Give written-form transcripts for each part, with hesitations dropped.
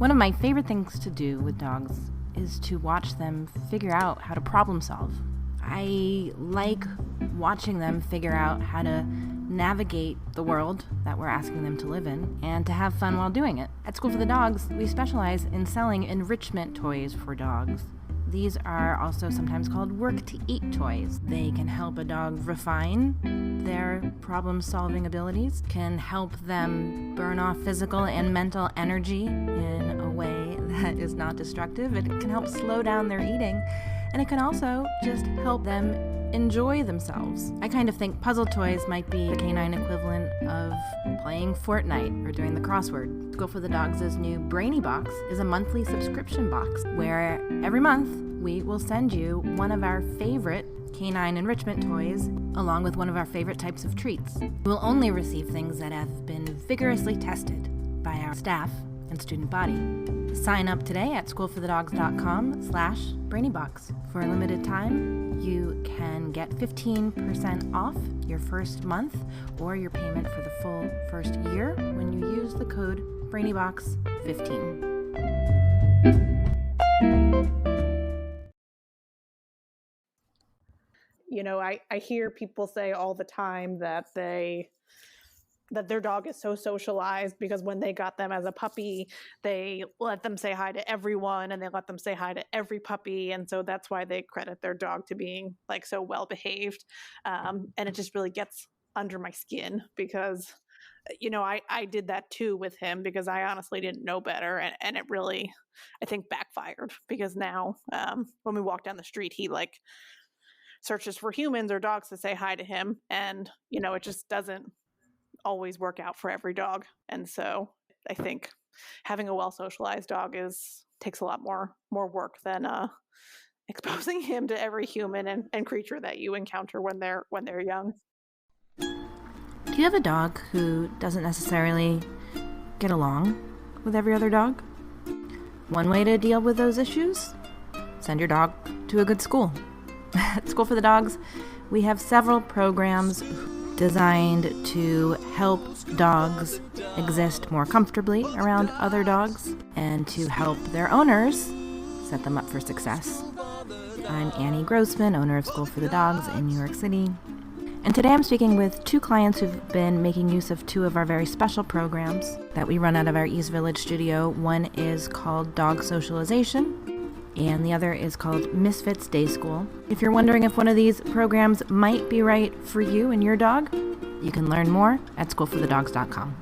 One of my favorite things to do with dogs is to watch them figure out how to problem solve. I like watching them figure out how to navigate the world that we're asking them to live in and to have fun while doing it. At School for the Dogs, we specialize in selling enrichment toys for dogs. These are also sometimes called work-to-eat toys. They can help a dog refine their problem-solving abilities, can help them burn off physical and mental energy in a way that is not destructive. It can help slow down their eating, and it can also just help them enjoy themselves. I kind of think puzzle toys might be the canine equivalent of playing Fortnite or doing the crossword. School for the Dogs' new Brainy Box is a monthly subscription box where every month we will send you one of our favorite canine enrichment toys along with one of our favorite types of treats. You will only receive things that have been vigorously tested by our staff and student body. Sign up today at schoolforthedogs.com/brainybox. For a limited time, you can get 15% off your first month or your payment for the full first year when you use the code BrainyBox15. You know, I hear people say all the time that their dog is so socialized because when they got them as a puppy, they let them say hi to everyone and they let them say hi to every puppy. And so that's why they credit their dog to being like so well behaved. And it just really gets under my skin because, you know, I did that too with him because I honestly didn't know better. And it really, I think, backfired because now when we walk down the street, he like searches for humans or dogs to say hi to him. And, you know, it just doesn't always work out for every dog. And so I think having a well-socialized dog takes a lot more work than exposing him to every human and creature that you encounter when they're young. Do you have a dog who doesn't necessarily get along with every other dog? One way to deal with those issues? Send your dog to a good school. At School for the Dogs, we have several programs designed to help dogs exist more comfortably around other dogs and to help their owners set them up for success. I'm Annie Grossman, owner of School for the Dogs in New York City. And today I'm speaking with two clients who've been making use of two of our very special programs that we run out of our East Village studio. One is called Dog Socialization, and the other is called Misfits Day School. If you're wondering if one of these programs might be right for you and your dog, you can learn more at schoolforthedogs.com.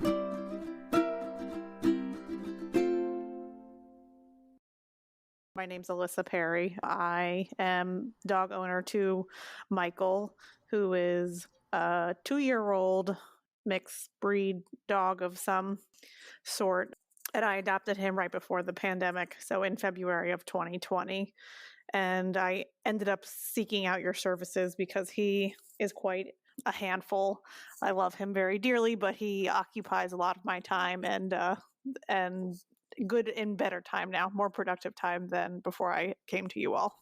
My name's Alyssa Perry. I am dog owner to Michael, who is a 2-year-old mixed breed dog of some sort. And I adopted him right before the pandemic, so in February of 2020. And I ended up seeking out your services because he is quite a handful. I love him very dearly, but he occupies a lot of my time and good and better time now, more productive time than before I came to you all.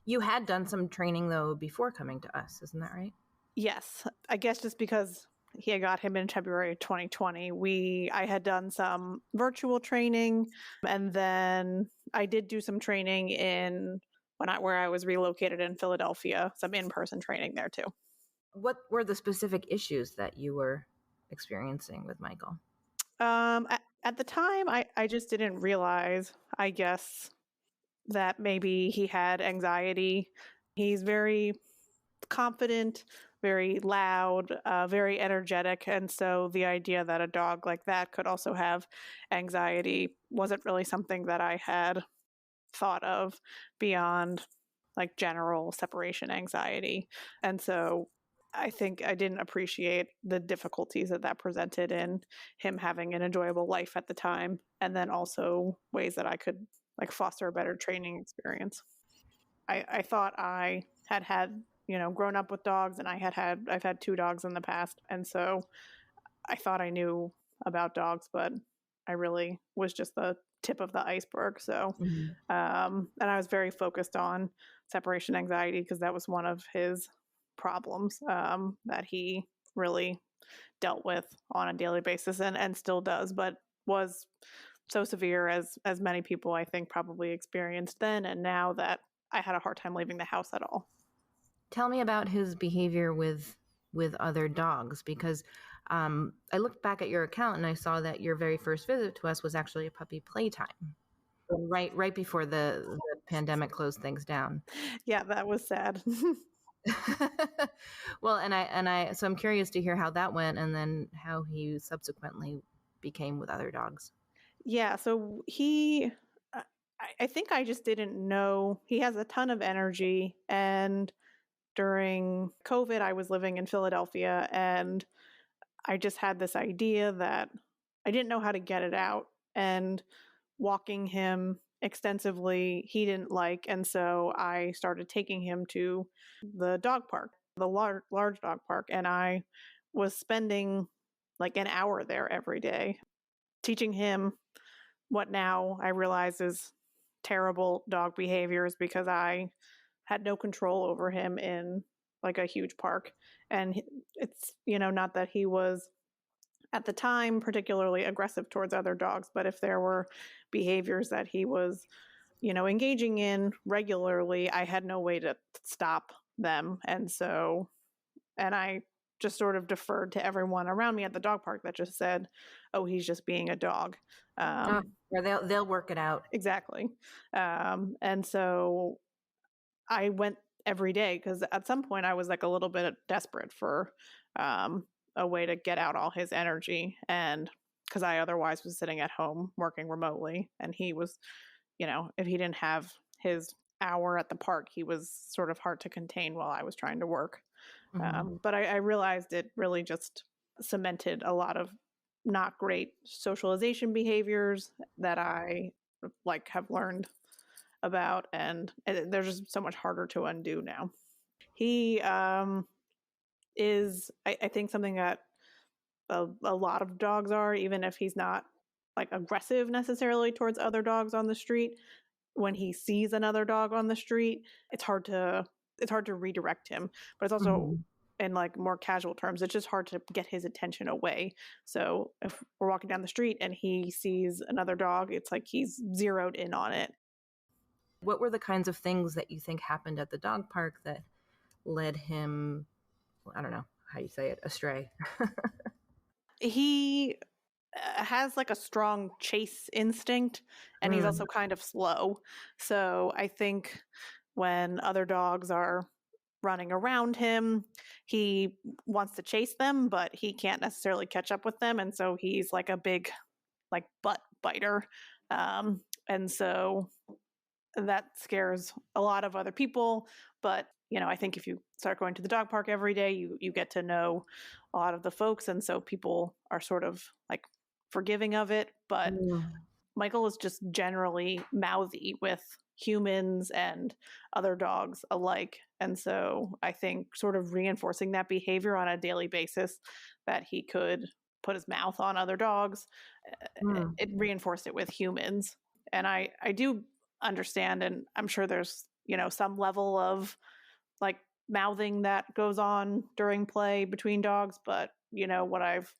You had done some training, though, before coming to us, isn't that right? Yes. I guess just because I got him in February of 2020, I had done some virtual training, and then I did do some training where I was relocated in Philadelphia, some in-person training there too. What were the specific issues that you were experiencing with Michael? At the time, I just didn't realize, I guess, that maybe he had anxiety. He's very confident, very loud, very energetic. And so the idea that a dog like that could also have anxiety wasn't really something that I had thought of beyond like general separation anxiety. And so I think I didn't appreciate the difficulties that presented in him having an enjoyable life at the time, and then also ways that I could like foster a better training experience. I thought I had grown up with dogs, and I've had 2 dogs in the past, and so I thought I knew about dogs, but I really was just the tip of the iceberg. So, and I was very focused on separation anxiety because that was one of his problems that he really dealt with on a daily basis and still does, but was so severe as many people I think probably experienced then, and now that I had a hard time leaving the house at all. Tell me about his behavior with other dogs, because I looked back at your account and I saw that your very first visit to us was actually a puppy playtime, right before the pandemic closed things down. Yeah, that was sad. Well, so I'm curious to hear how that went, and then how he subsequently became with other dogs. Yeah, so I think I just didn't know. He has a ton of energy, and during COVID, I was living in Philadelphia, and I just had this idea that I didn't know how to get it out, and walking him extensively he didn't like, and so I started taking him to the dog park, the large dog park, and I was spending like an hour there every day teaching him what now I realize is terrible dog behaviors, because I had no control over him in like a huge park. And it's, not that he was at the time particularly aggressive towards other dogs, but if there were behaviors that he was, engaging in regularly, I had no way to stop them. And I just sort of deferred to everyone around me at the dog park that just said, "Oh, he's just being a dog." Or they'll work it out. Exactly. And so I went every day, because at some point I was like a little bit desperate for a way to get out all his energy, and because I otherwise was sitting at home working remotely, and he was, if he didn't have his hour at the park, he was sort of hard to contain while I was trying to work. But I realized it really just cemented a lot of not great socialization behaviors that I like have learned about, and they're just so much harder to undo now. He is, I think, something that a lot of dogs are, even if he's not like aggressive necessarily towards other dogs on the street. When he sees another dog on the street, it's hard to redirect him, but it's also in like more casual terms, it's just hard to get his attention away. So if we're walking down the street and he sees another dog, it's like he's zeroed in on it. What were the kinds of things that you think happened at the dog park that led him, I don't know how you say it, astray? He has like a strong chase instinct, and he's also kind of slow. So I think when other dogs are running around him, he wants to chase them, but he can't necessarily catch up with them, and so he's like a big like butt biter. And so that scares a lot of other people. But I think if you start going to the dog park every day, you get to know a lot of the folks, and so people are sort of like forgiving of it. But Michael is just generally mouthy with humans and other dogs alike, and so I think sort of reinforcing that behavior on a daily basis, that he could put his mouth on other dogs, it reinforced it with humans. And I do understand, and I'm sure there's some level of like mouthing that goes on during play between dogs, but what I've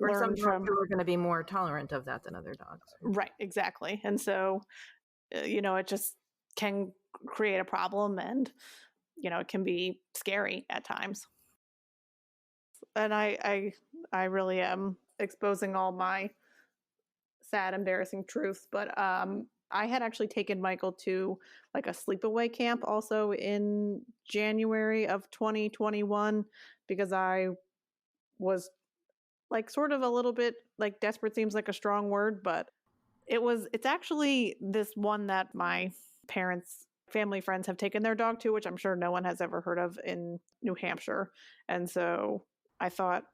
learned from, we're going to be more tolerant of that than other dogs. Right, exactly. And so it just can create a problem, and it can be scary at times. And I really am exposing all my sad, embarrassing truth, but I had actually taken Michael to like a sleepaway camp also in January of 2021, because I was like sort of a little bit like desperate, seems like a strong word, but it's actually this one that my parents, family friends have taken their dog to, which I'm sure no one has ever heard of in New Hampshire. And so I thought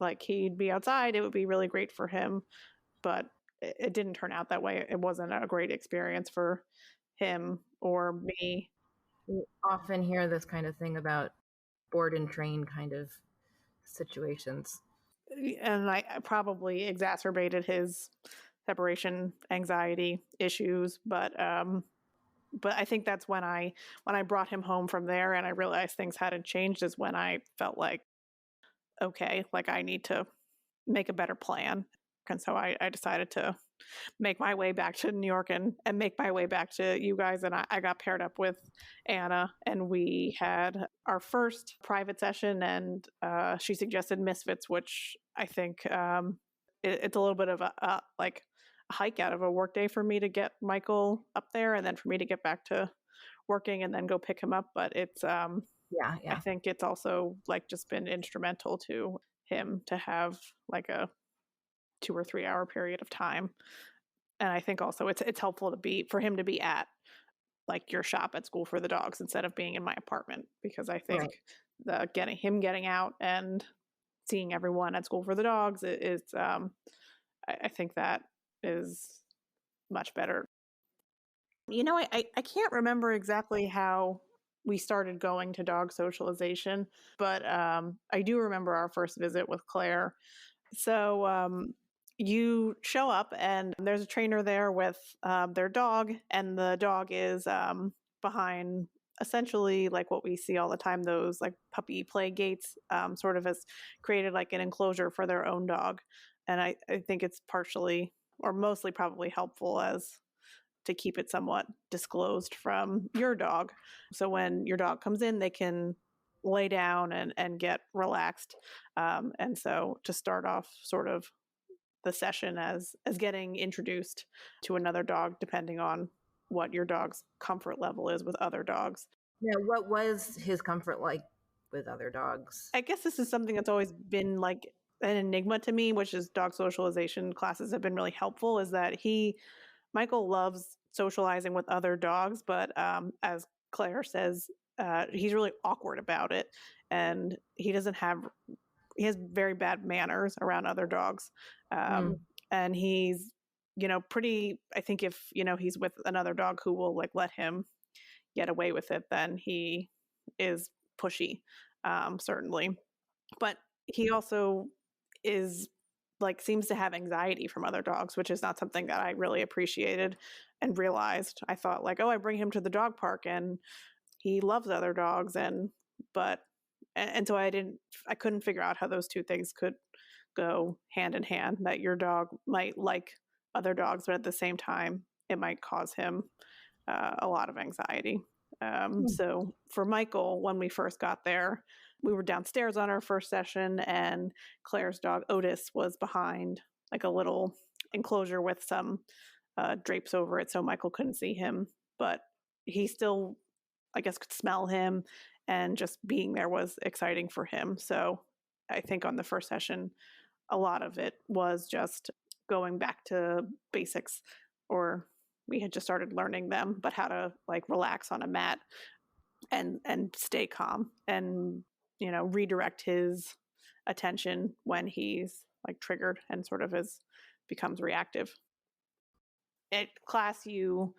like he'd be outside, it would be really great for him, but it didn't turn out that way. It wasn't a great experience for him or me. We often hear this kind of thing about board and train kind of situations. And I probably exacerbated his separation anxiety issues, but I think that's when I brought him home from there and I realized things hadn't changed, is when I felt like, okay, like I need to make a better plan. And so I decided to make my way back to New York and make my way back to you guys. And I got paired up with Anna, and we had our first private session, and she suggested Misfits, which I think it's a little bit of a hike out of a work day for me to get Michael up there, and then for me to get back to working and then go pick him up. But it's Yeah. I think it's also like just been instrumental to him to have like a 2 or 3 hour period of time. And I think also it's helpful for him to be at like your shop at School for the Dogs instead of being in my apartment, because I think getting out and seeing everyone at School for the Dogs is I think that is much better. I can't remember exactly how we started going to dog socialization, but I do remember our first visit with Claire. So you show up, and there's a trainer there with their dog, and the dog is behind essentially like what we see all the time, those like puppy play gates, sort of has created like an enclosure for their own dog. And I think it's partially or mostly probably helpful as to keep it somewhat disclosed from your dog. So when your dog comes in, they can lay down and get relaxed. And so to start off sort of the session as getting introduced to another dog, depending on what your dog's comfort level is with other dogs. Now, what was his comfort like with other dogs? I guess this is something that's always been like an enigma to me, which is dog socialization classes have been really helpful, is that Michael loves socializing with other dogs, but as Claire says, he's really awkward about it, and he has very bad manners around other dogs, and he's pretty. I think if he's with another dog who will like let him get away with it, then he is pushy, certainly. But he also is like seems to have anxiety from other dogs, which is not something that I really appreciated and realized. I thought like, oh, I bring him to the dog park and he loves other dogs, and so I couldn't figure out how those two things could go hand in hand, that your dog might like other dogs, but at the same time, it might cause him a lot of anxiety. So for Michael, when we first got there, we were downstairs on our first session, and Claire's dog Otis was behind like a little enclosure with some drapes over it, so Michael couldn't see him, but he still, I guess, could smell him, and just being there was exciting for him. So I think on the first session, a lot of it was just going back to basics, or we had just started learning them, but how to like relax on a mat and stay calm and redirect his attention when he's like triggered and sort of becomes reactive. At class, you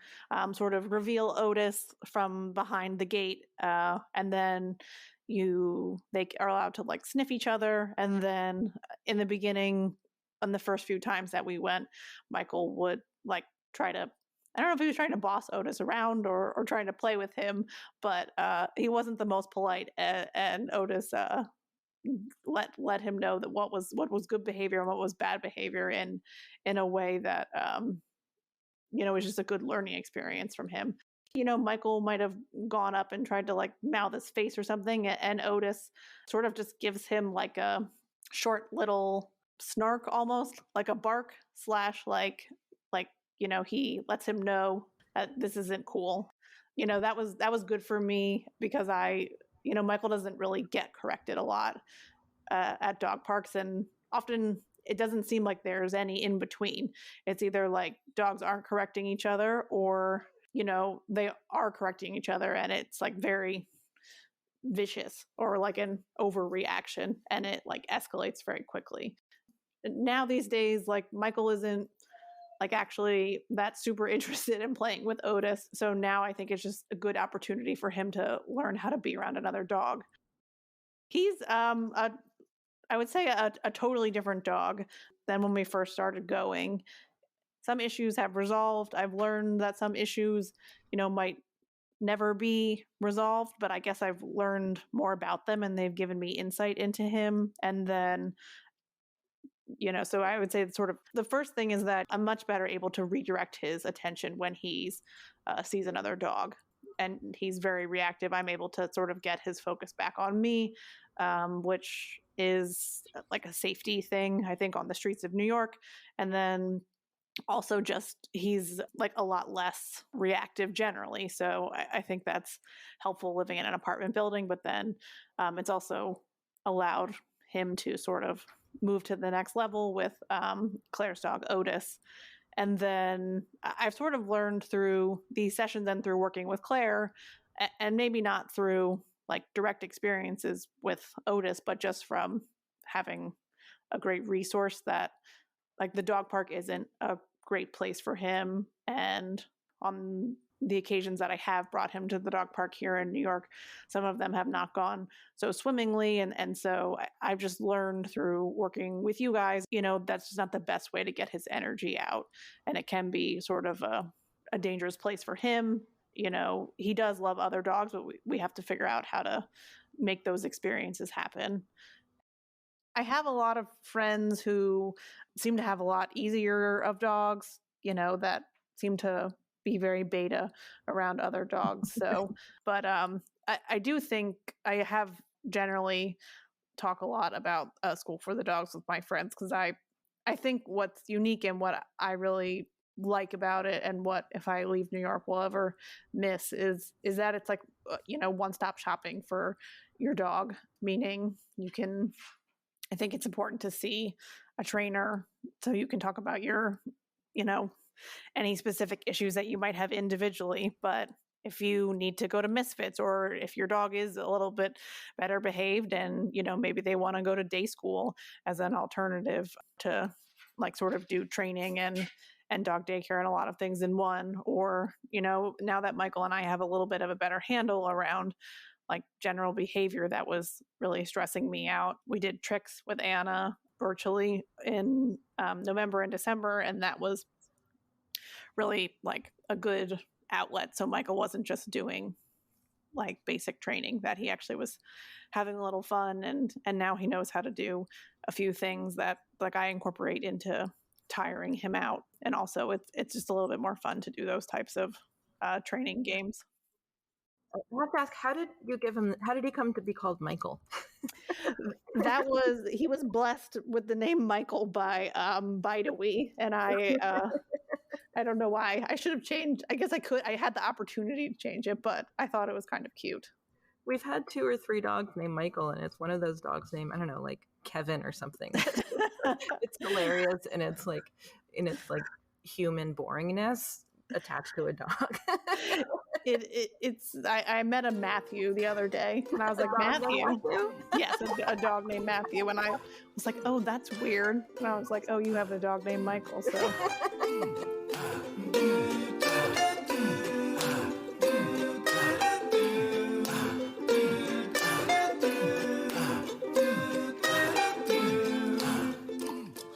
sort of reveal Otis from behind the gate, and then they are allowed to like sniff each other. And then in the beginning, on the first few times that we went, Michael would like try to, I don't know if he was trying to boss Otis around or trying to play with him, but he wasn't the most polite, and Otis let him know that what was good behavior and what was bad behavior in a way that it was just a good learning experience from him. Michael might have gone up and tried to like mouth his face or something, and Otis sort of just gives him like a short little snark, almost like a bark slash like he lets him know that this isn't cool. That was good for me, because Michael doesn't really get corrected a lot at dog parks, and often it doesn't seem like there's any in between. It's either like dogs aren't correcting each other, or they are correcting each other, and it's like very vicious or like an overreaction, and it like escalates very quickly. Now these days, like Michael isn't like actually that super interested in playing with Otis, so now I think it's just a good opportunity for him to learn how to be around another dog. He's I would say a totally different dog than when we first started going. Some issues have resolved. I've learned that some issues, might never be resolved, but I guess I've learned more about them, and they've given me insight into him. And then, So I would say that sort of the first thing is that I'm much better able to redirect his attention when he's sees another dog, and he's very reactive. I'm able to sort of get his focus back on me, which is like a safety thing, I think, on the streets of New York. And then also just he's like a lot less reactive generally. So I think that's helpful living in an apartment building. But then it's also allowed him to sort of move to the next level with Claire's dog, Otis. And then I've sort of learned through these sessions and through working with Claire, and maybe not through like direct experiences with Otis, but just from having a great resource, that like the dog park isn't a great place for him. And on the occasions that I have brought him to the dog park here in New York, some of them have not gone so swimmingly. And so I've just learned through working with you guys, that's just not the best way to get his energy out. And it can be sort of a dangerous place for him. He does love other dogs, but we have to figure out how to make those experiences happen. I have a lot of friends who seem to have a lot easier of dogs, that seem to be very beta around other dogs. So, but I do think I have generally talk a lot about School for the Dogs with my friends, because I think what's unique and what I really like about it, and what if I leave New York will ever miss, is that it's like one-stop shopping for your dog, meaning I think it's important to see a trainer so you can talk about your, any specific issues that you might have individually. But if you need to go to Misfits, or if your dog is a little bit better behaved and, maybe they want to go to day school as an alternative to like sort of do training and dog daycare and a lot of things in one, or, now that Michael and I have a little bit of a better handle around like general behavior that was really stressing me out. We did tricks with Anna virtually in November and December, and that was really like a good outlet. So Michael wasn't just doing like basic training, that he actually was having a little fun, and now he knows how to do a few things that like I incorporate into tiring him out. And also it's just a little bit more fun to do those types of training games. I have to ask, how did he come to be called Michael? He was blessed with the name Michael by Bidawee, and I don't know why. I should have changed. I guess I had the opportunity to change it, but I thought it was kind of cute. We've had 2 or 3 dogs named Michael, and it's one of those dogs named, I don't know, like Kevin or something. It's hilarious, and it's like human boringness attached to a dog. I met a Matthew the other day, and I was like, Matthew? Yes, a dog named Matthew. And I was like, oh, that's weird. And I was like, oh, you have a dog named Michael. So.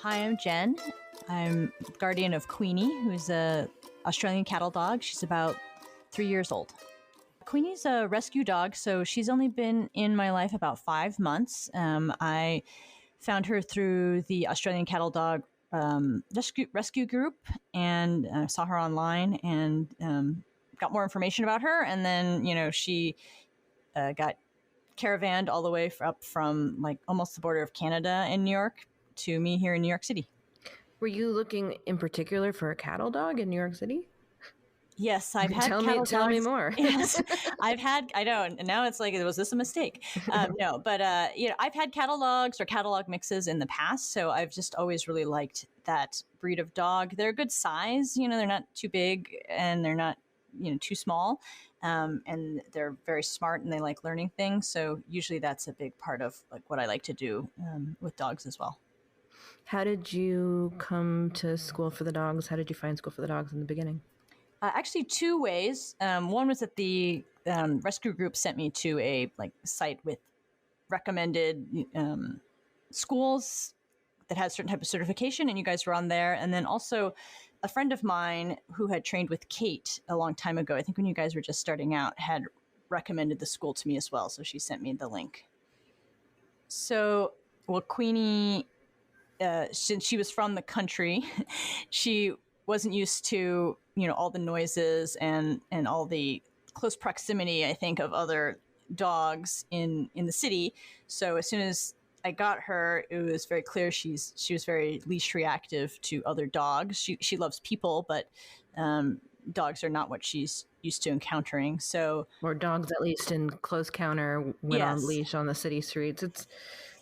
Hi, I'm Jen. I'm guardian of Queenie, who's a Australian cattle dog. She's about 3 years old. Queenie's a rescue dog, so she's only been in my life about 5 months. I found her through the Australian Cattle Dog rescue group, and saw her online, and got more information about her. And then, she got caravanned all the way up from like almost the border of Canada in New York to me here in New York City. Were you looking in particular for a cattle dog in New York City? Yes, I've had Tell me more. Yes, I know, and now it's like, was this a mistake? No, but I've had cattle dogs or cattle dog mixes in the past, so I've just always really liked that breed of dog. They're a good size, they're not too big, and they're not too small, and they're very smart, and they like learning things. So usually that's a big part of like what I like to do with dogs as well. How did you come to School for the Dogs? How did you find School for the Dogs in the beginning? Actually, 2 ways. One was that the rescue group sent me to a site with recommended schools that had a certain type of certification, and you guys were on there. And then also a friend of mine who had trained with Kate a long time ago, I think when you guys were just starting out, had recommended the school to me as well. So she sent me the link. So, well, Queenie since she was from the country, she wasn't used to, all the noises and all the close proximity, I think, of other dogs in the city. So as soon as I got her, it was very clear she was very leash reactive to other dogs. She loves people, but dogs are not what she's used to encountering. So, or dogs, at least in close counter, when on leash on the city streets.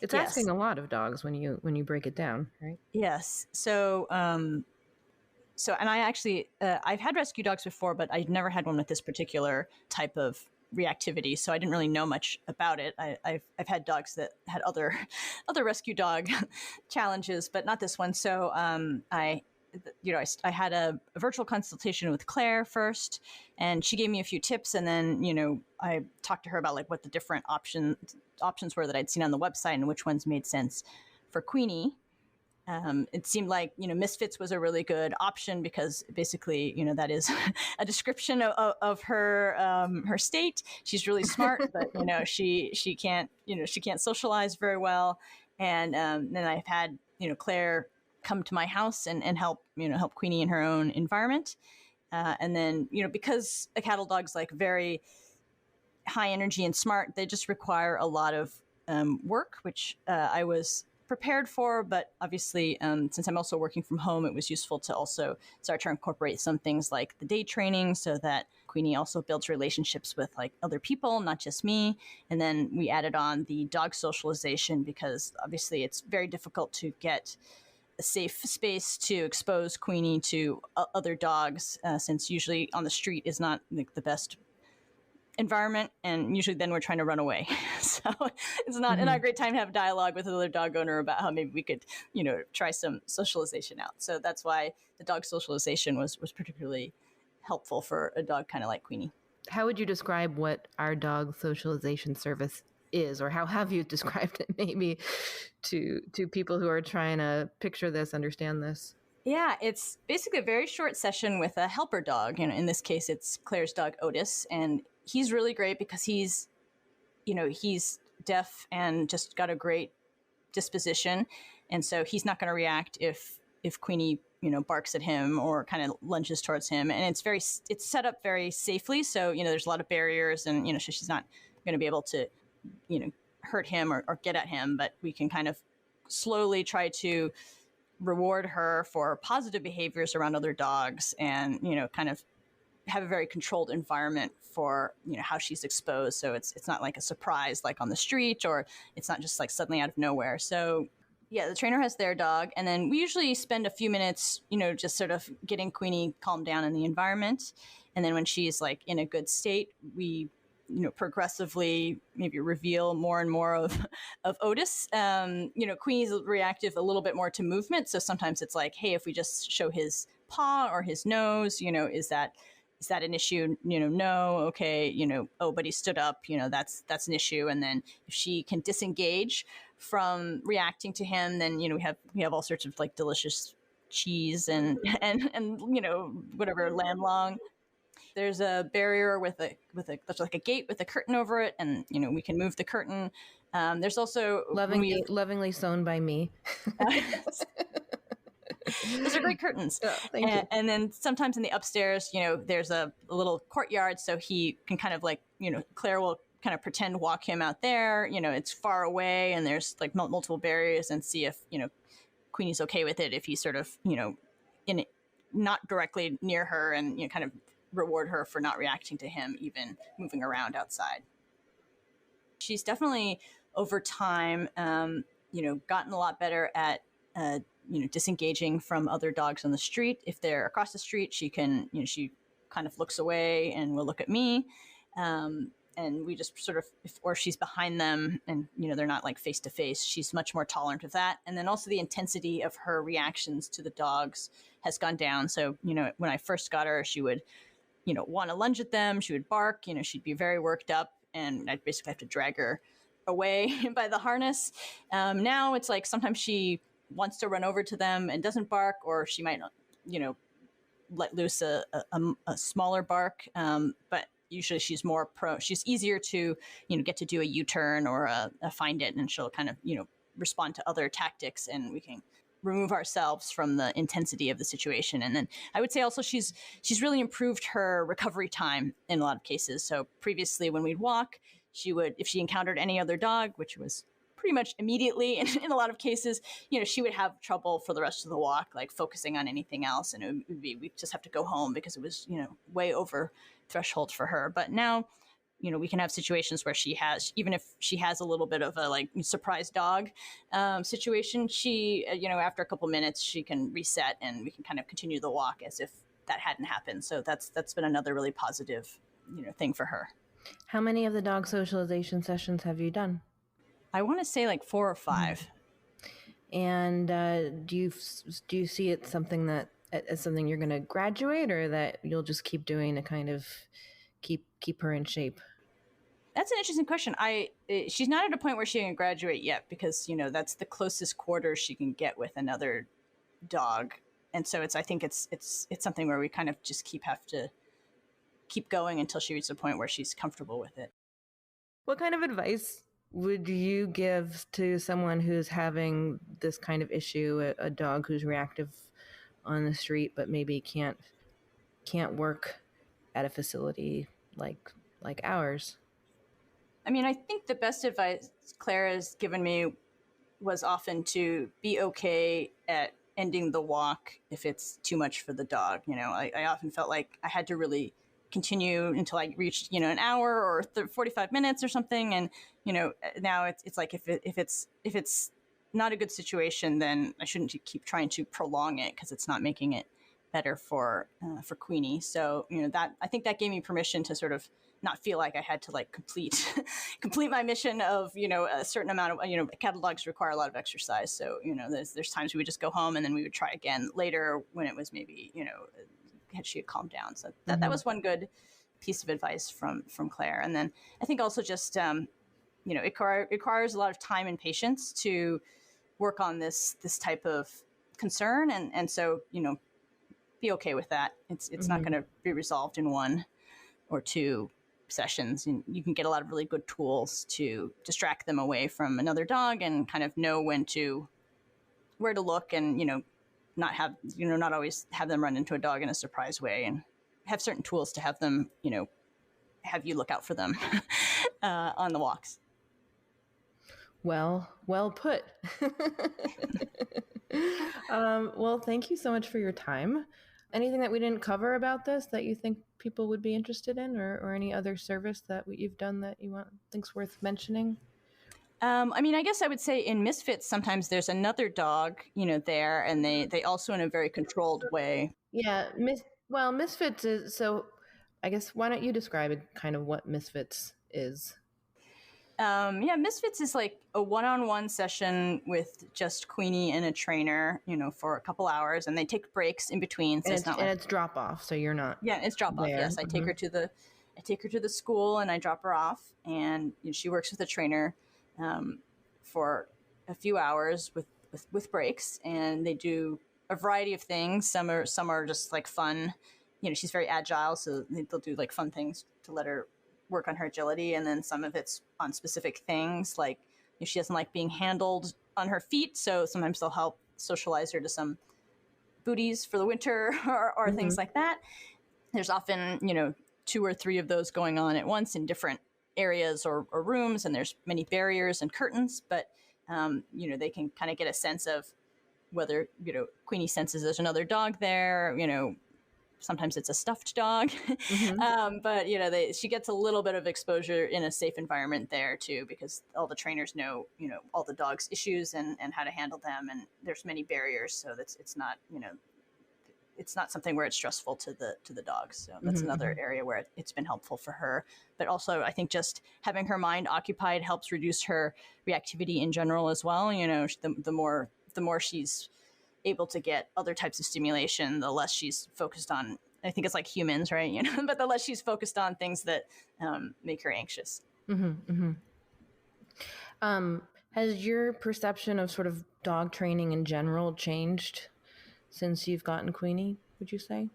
It's asking a lot of dogs when you break it down, right? Yes. So, and I actually I've had rescue dogs before, but I've never had one with this particular type of reactivity, so I didn't really know much about it. I've had dogs that had other rescue dog challenges, but not this one. So I had a virtual consultation with Claire first, and she gave me a few tips, and then I talked to her about like what the different options were that I'd seen on the website and which ones made sense for Queenie. It seemed like Misfits was a really good option because basically that is a description of her state. She's really smart, but she can't socialize very well. And then I've had Claire come to my house and help Queenie in her own environment. And then because a cattle dog's like very high energy and smart, they just require a lot of work, which I was prepared for, but obviously since I'm also working from home, it was useful to also start to incorporate some things like the day training so that Queenie also builds relationships with like other people, not just me. And then we added on the dog socialization because obviously it's very difficult to get a safe space to expose Queenie to other dogs since usually on the street is not like the best environment, and usually then we're trying to run away. So it's not a great time to have dialogue with another dog owner about how maybe we could try some socialization out. So that's why the dog socialization was particularly helpful for a dog kind of like Queenie. How would you describe what our dog socialization service is, or how have you described it maybe to people who are trying to picture this, understand this? Yeah, it's basically a very short session with a helper dog. In this case, it's Claire's dog, Otis, and he's really great because he's deaf and just got a great disposition. And so he's not going to react if Queenie, barks at him or kind of lunges towards him. And it's set up very safely. So, there's a lot of barriers and, so she's not going to be able to, hurt him or get at him, but we can kind of slowly try to reward her for positive behaviors around other dogs and, kind of have a very controlled environment for how she's exposed, so it's not like a surprise like on the street, or it's not just like suddenly out of nowhere. So yeah, the trainer has their dog, and then we usually spend a few minutes just sort of getting Queenie calmed down in the environment, and then when she's like in a good state, we progressively maybe reveal more and more of Otis. Queenie's reactive a little bit more to movement, so sometimes it's like, hey, if we just show his paw or his nose, is that an issue? No. Okay. Oh, but he stood up, that's an issue. And then if she can disengage from reacting to him, then, we have all sorts of like delicious cheese and whatever, lamb long. There's a barrier there's like a gate with a curtain over it, and we can move the curtain. There's also lovingly sewn by me. Those are great curtains. Oh, thank you. And then sometimes in the upstairs, there's a little courtyard, so he can kind of like, Claire will kind of pretend walk him out there. It's far away, and there's like multiple barriers, and see if Queenie's okay with it if he's sort of in not directly near her, and kind of reward her for not reacting to him, even moving around outside. She's definitely over time, gotten a lot better at disengaging from other dogs on the street. If they're across the street, she can, she kind of looks away and will look at me. And we just sort of, or she's behind them and, they're not like face to face, she's much more tolerant of that. And then also the intensity of her reactions to the dogs has gone down. So, when I first got her, she would, want to lunge at them. She would bark, she'd be very worked up, and I'd basically have to drag her away by the harness. Now it's like sometimes she wants to run over to them and doesn't bark, or she might, let loose a smaller bark. But usually she's more she's easier to, get to do a U-turn or a find it, and she'll kind of, respond to other tactics, and we can remove ourselves from the intensity of the situation. And then I would say also she's really improved her recovery time in a lot of cases. So previously when we'd walk, she would, if she encountered any other dog, which was pretty much immediately in a lot of cases, she would have trouble for the rest of the walk, like focusing on anything else. And it would be, we'd just have to go home because it was, way over threshold for her. But now, we can have situations where she has, even if she has a little bit of a like surprise dog situation, she, after a couple minutes, she can reset and we can kind of continue the walk as if that hadn't happened. So that's been another really positive, thing for her. How many of the dog socialization sessions have you done? I want to say like 4 or 5. And do you see it something that as something you're going to graduate, or that you'll just keep doing to kind of keep her in shape? That's an interesting question. She's not at a point where she can graduate yet because, that's the closest quarter she can get with another dog. And so I think it's something where we kind of just have to keep going until she reaches a point where she's comfortable with it. What kind of advice would you give to someone who's having this kind of issue, a dog who's reactive on the street but maybe can't work at a facility like ours? I mean, I think the best advice Claire has given me was often to be okay at ending the walk if it's too much for the dog. I often felt like I had to really continue until I reached, an hour or 45 minutes or something. And, now it's like if it's not a good situation, then I shouldn't keep trying to prolong it because it's not making it better for Queenie. So, that I think that gave me permission to sort of not feel like I had to like complete my mission of, a certain amount of, cattle dogs require a lot of exercise. So, there's times we would just go home and then we would try again later when it was maybe, she had calmed down. So that was one good piece of advice from Claire. And then I think also just, it requires a lot of time and patience to work on this type of concern. And so, be okay with that. It's not going to be resolved in 1 or 2 sessions. And you can get a lot of really good tools to distract them away from another dog and kind of know where to look and, not always have them run into a dog in a surprise way, and have certain tools to have them, have you look out for them on the walks. Well put. Well, thank you so much for your time. Anything that we didn't cover about this that you think people would be interested in, or any other service that you've done that you think's worth mentioning? I mean, I guess I would say in Misfits, sometimes there's another dog, there, and they also in a very controlled way. Yeah. Misfits is, so I guess, why don't you describe it, kind of what Misfits is? Misfits is like a one-on-one session with just Queenie and a trainer, for a couple hours, and they take breaks in between. So it's drop off, so you're not. Yeah, it's drop off. Yes, I take her to the school and I drop her off, and she works with a trainer for a few hours with breaks, and they do a variety of things. Some are just like fun. She's very agile, so they'll do like fun things to let her work on her agility, and then some of it's on specific things, like if she doesn't like being handled on her feet, so sometimes they'll help socialize her to some booties for the winter or things like that. There's often 2 or 3 of those going on at once in different areas or rooms, and there's many barriers and curtains, but they can kind of get a sense of whether Queenie senses there's another dog there. Sometimes it's a stuffed dog, but she gets a little bit of exposure in a safe environment there too, because all the trainers know all the dog's issues and how to handle them, and there's many barriers, so that's it's not something where it's stressful to the dogs. So that's another area where it's been helpful for her. But also, I think just having her mind occupied helps reduce her reactivity in general as well. The more she's able to get other types of stimulation, the less she's focused on, I think it's like humans, right? But the less she's focused on things that make her anxious. Has your perception of sort of dog training in general changed since you've gotten Queenie, would you say?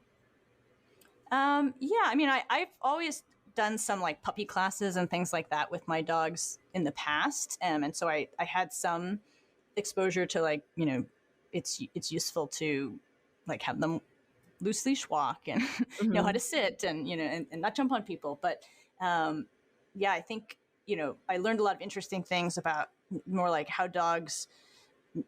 Yeah, I mean, I've always done some like puppy classes and things like that with my dogs in the past. And so I had some exposure to like, it's useful to like have them loose leash walk and Mm-hmm. know how to sit and, and not jump on people. But yeah, I think, I learned a lot of interesting things about more like how dogs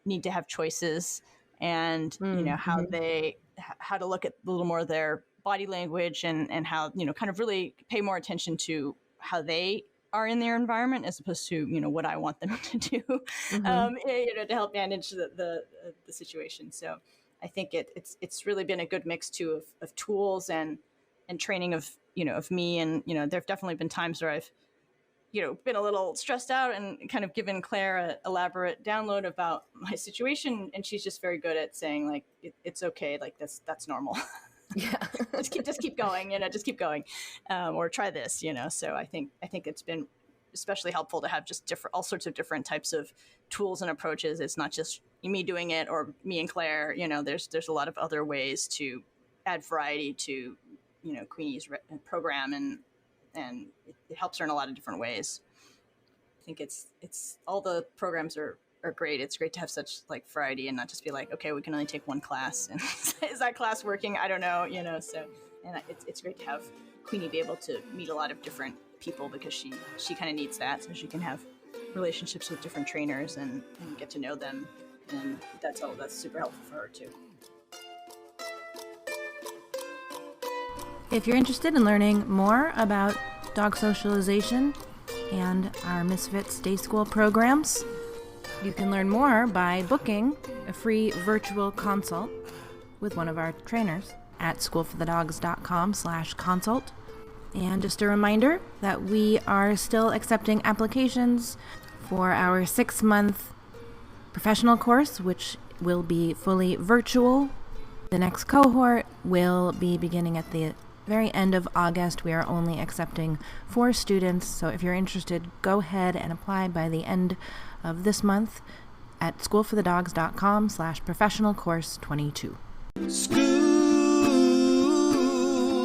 need to have choices and, how to look at a little more of their body language and how, kind of really pay more attention to how they are in their environment as opposed to, what I want them to do, to help manage the situation. So I think it's really been a good mix too of tools and training of, of me. And, there've definitely been times where I've, been a little stressed out and kind of given Claire an elaborate download about my situation. And she's just very good at saying like, it's okay. Like that's normal. Yeah. just keep going, just keep going. Or try this, So I think it's been especially helpful to have just all sorts of different types of tools and approaches. It's not just me doing it or me and Claire, there's a lot of other ways to add variety to, Queenie's program and it helps her in a lot of different ways. I think it's all the programs are great. It's great to have such like variety and not just be like, okay, we can only take one class. And is that class working? I don't know, so, and it's great to have Queenie be able to meet a lot of different people because she kind of needs that so she can have relationships with different trainers and get to know them. And that's super helpful for her too. If you're interested in learning more about dog socialization and our Misfits day school programs, you can learn more by booking a free virtual consult with one of our trainers at schoolforthedogs.com/consult. And just a reminder that we are still accepting applications for our 6-month professional course, which will be fully virtual. The next cohort will be beginning at the very end of August. We are only accepting 4 students, so if you're interested, go ahead and apply by the end of this month at schoolforthedogs.com/professional course 22.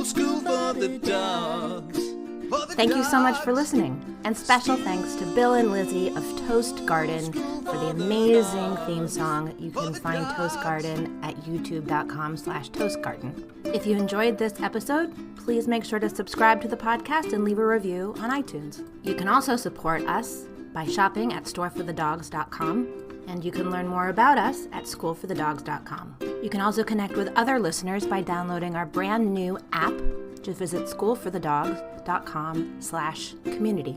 School for the dogs. Thank you so much for listening, and special thanks to Bill and Lizzie of Toast Garden for the amazing theme song. You can find Toast Garden at youtube.com/toastgarden. If you enjoyed this episode, please make sure to subscribe to the podcast and leave a review on iTunes. You can also support us by shopping at storeforthedogs.com, and you can learn more about us at schoolforthedogs.com. You can also connect with other listeners by downloading our brand new app. Just visit schoolforthedogs.com/community.